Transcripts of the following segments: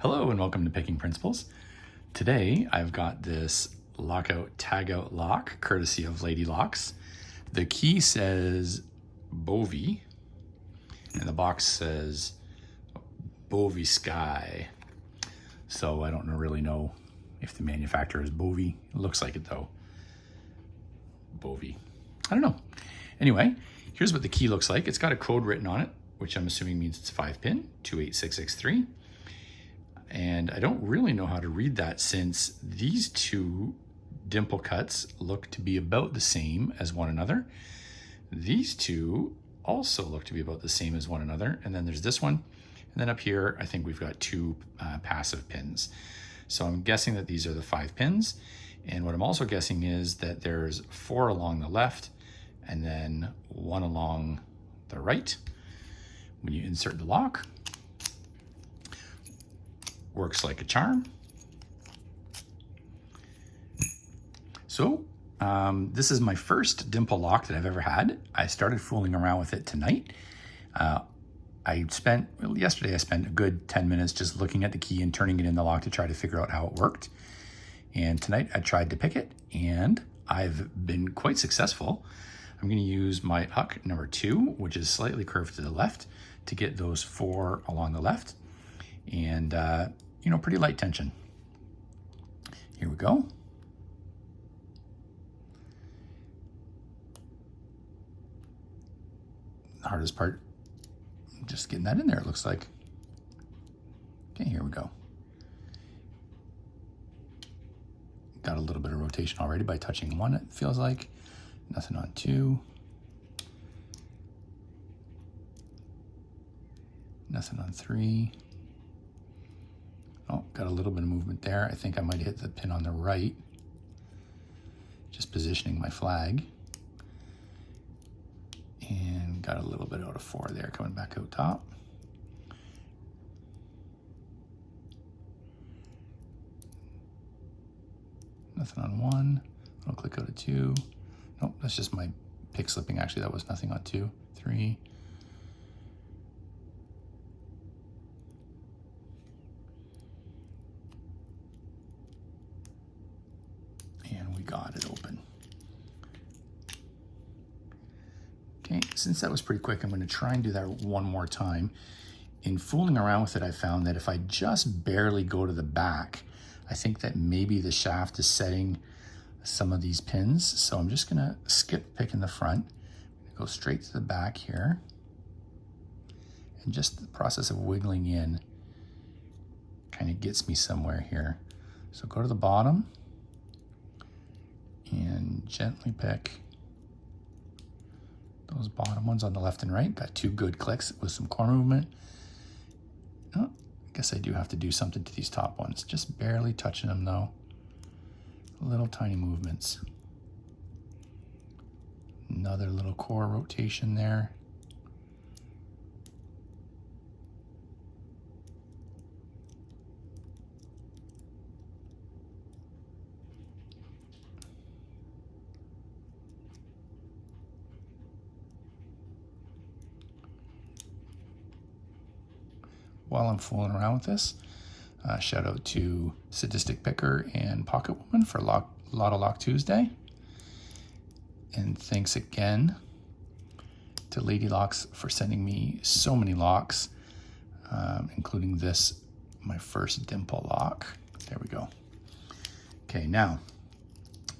Hello and welcome to Picking Principles. Today I've got this lockout tagout lock courtesy of Lady Locks. The key says Boviisky and the box says Boviisky. So I don't really know if the manufacturer is Boviisky. It looks like it though. Boviisky. I don't know. Anyway, here's what the key looks like. It's got a code written on it, which I'm assuming means it's 5-pin, 28663. And I don't really know how to read that since these two dimple cuts look to be about the same as one another. These two also look to be about the same as one another. And then there's this one. And then up here, I think we've got two passive pins. So I'm guessing that these are the 5 pins. And what I'm also guessing is that there's 4 along the left and then 1 along the right. When you insert the lock, works like a charm. So this is my first dimple lock that I've ever had. I started fooling around with it tonight. Yesterday I spent a good 10 minutes just looking at the key and turning it in the lock to try to figure out how it worked. And tonight I tried to pick it and I've been quite successful. I'm going to use my hook number 2, which is slightly curved to the left, to get those 4 along the left. And pretty light tension. Here we go. The hardest part, just getting that in there, it looks like. Okay, here we go. Got a little bit of rotation already by touching 1, it feels like. Nothing on 2. Nothing on 3. Oh, got a little bit of movement there. I think I might hit the pin on the right. Just positioning my flag. And got a little bit out of 4 there, coming back out top. Nothing on 1. I'll click out of 2. Nope, that's just my pick slipping. Actually, that was nothing on 2. 3. Got it open. Okay, since that was pretty quick, I'm going to try and do that one more time. In fooling around with it, I found that if I just barely go to the back, I think that maybe the shaft is setting some of these pins. So I'm just going to skip pick in the front, go straight to the back here. And just the process of wiggling in kind of gets me somewhere here. So go to the bottom and gently pick those bottom ones on the left and right. Got 2 good clicks with some core movement. Oh, I guess I do have to do something to these top ones. Just barely touching them though. Little tiny movements. Another little core rotation there. While I'm fooling around with this, shout out to Sadistic Picker and Pocket Woman for LOTO Lock Tuesday. And thanks again to Lady Locks for sending me so many locks, including this, my first dimple lock. There we go. Okay, now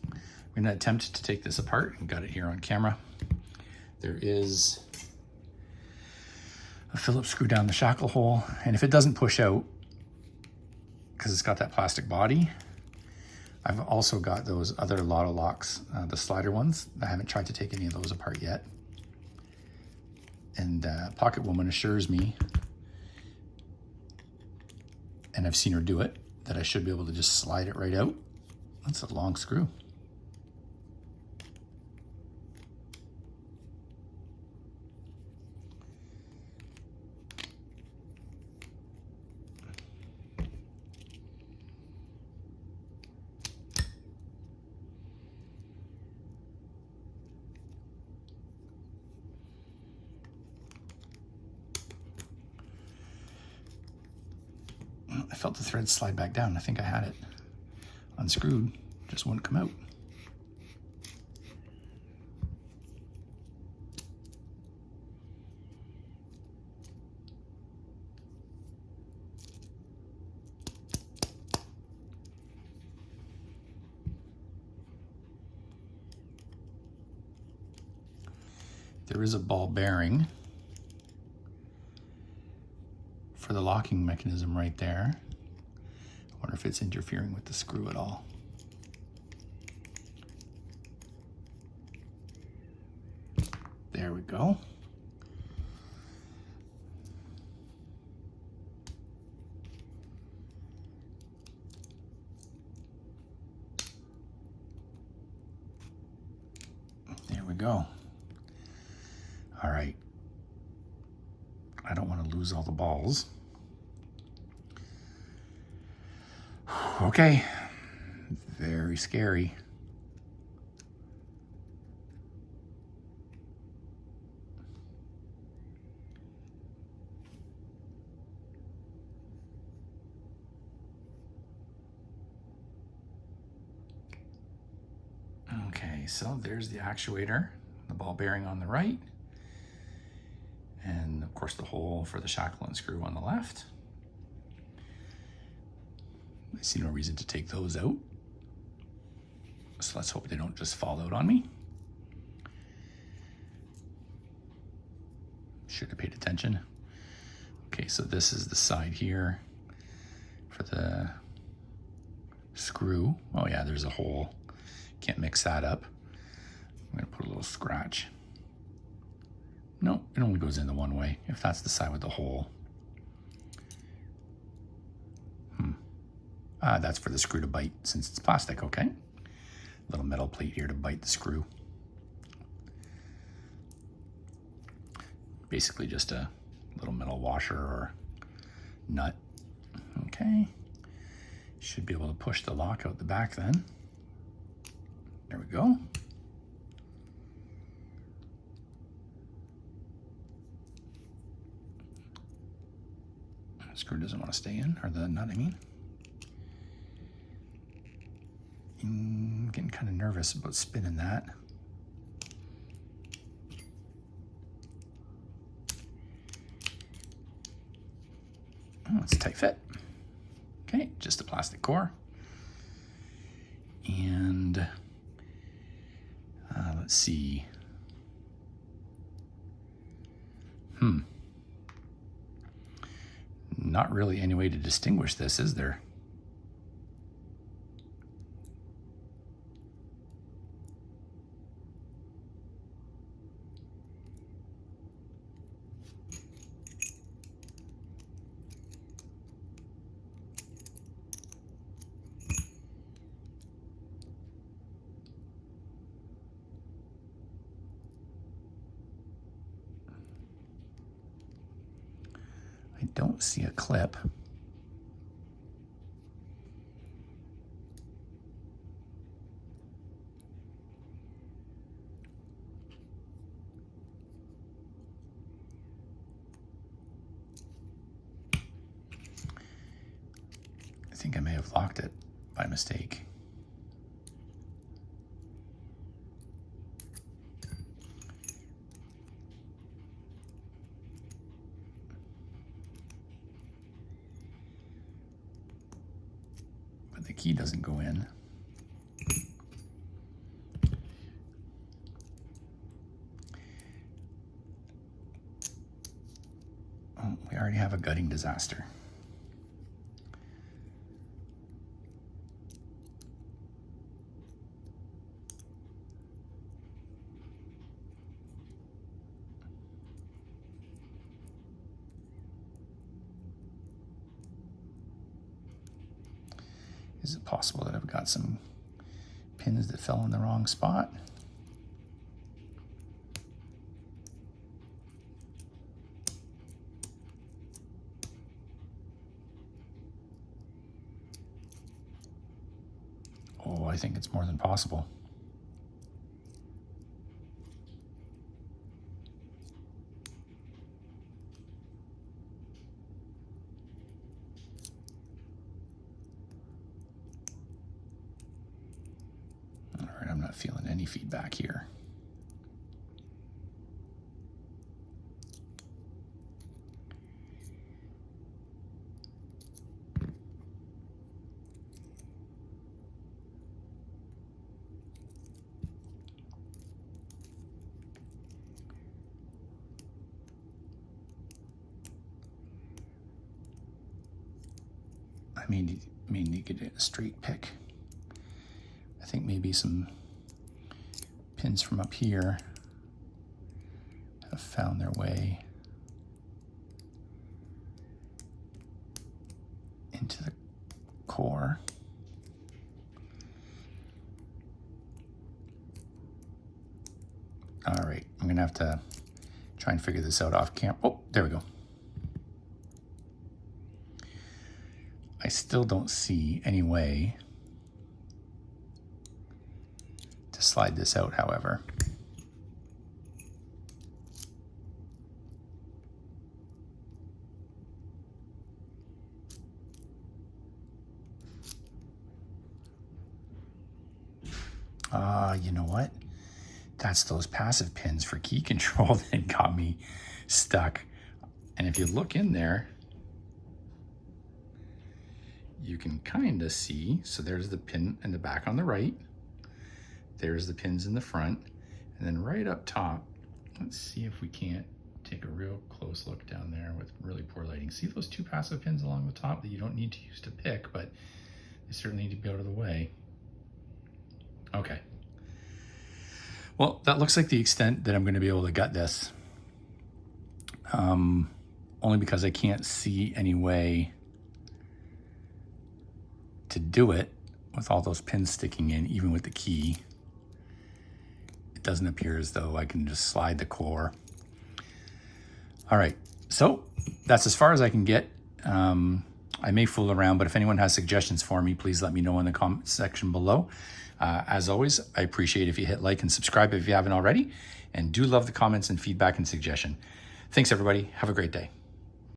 I'm going to attempt to take this apart and got it here on camera. There is a Phillips screw down the shackle hole, and if it doesn't push out, because it's got that plastic body, I've also got those other LOTO locks, the slider ones. I haven't tried to take any of those apart yet. And Pocket Woman assures me, and I've seen her do it, that I should be able to just slide it right out. That's a long screw. I felt the thread slide back down. I think I had it unscrewed, just wouldn't come out. There is a ball bearing for the locking mechanism right there. I wonder if it's interfering with the screw at all. There we go. There we go. All right. I don't want to lose all the balls. Okay. Very scary. Okay, so there's the actuator, the ball bearing on the right, and of course the hole for the shackle and screw on the left. I see no reason to take those out. So let's hope they don't just fall out on me. Should have paid attention. Okay, so this is the side here for the screw. Oh yeah, there's a hole. Can't mix that up. I'm gonna put a little scratch. No, it only goes in the one way, if that's the side with the hole. That's for the screw to bite, since it's plastic, okay? Little metal plate here to bite the screw. Basically just a little metal washer or nut. Okay. Should be able to push the lock out the back then. There we go. The screw doesn't want to stay in, or the nut, I mean. I'm getting kind of nervous about spinning that. Oh, it's a tight fit. Okay, just a plastic core. And let's see. Not really any way to distinguish this, is there? I don't see a clip. I think I may have locked it by mistake. But the key doesn't go in. Oh, we already have a gutting disaster. Is it possible that I've got some pins that fell in the wrong spot? Oh, I think it's more than possible. not feeling any feedback here. I may need to get a straight pick. I think maybe some pins from up here have found their way into the core. All right, I'm gonna have to try and figure this out off camera. Oh, there we go. I still don't see any way to slide this out, however. You know what? That's those passive pins for key control that got me stuck. And if you look in there, you can kind of see, so there's the pin in the back on the right, there's the pins in the front, and then right up top, let's see if we can't take a real close look down there with really poor lighting. See those two passive pins along the top that you don't need to use to pick, but they certainly need to be out of the way. Okay. Well, that looks like the extent that I'm going to be able to gut this. Only because I can't see any way to do it with all those pins sticking in, even with the key. It doesn't appear as though I can just slide the core. All right, so that's as far as I can get. I may fool around, but if anyone has suggestions for me, please let me know in the comment section below. As always, I appreciate if you hit like and subscribe if you haven't already, and do love the comments and feedback and suggestion. Thanks everybody, have a great day.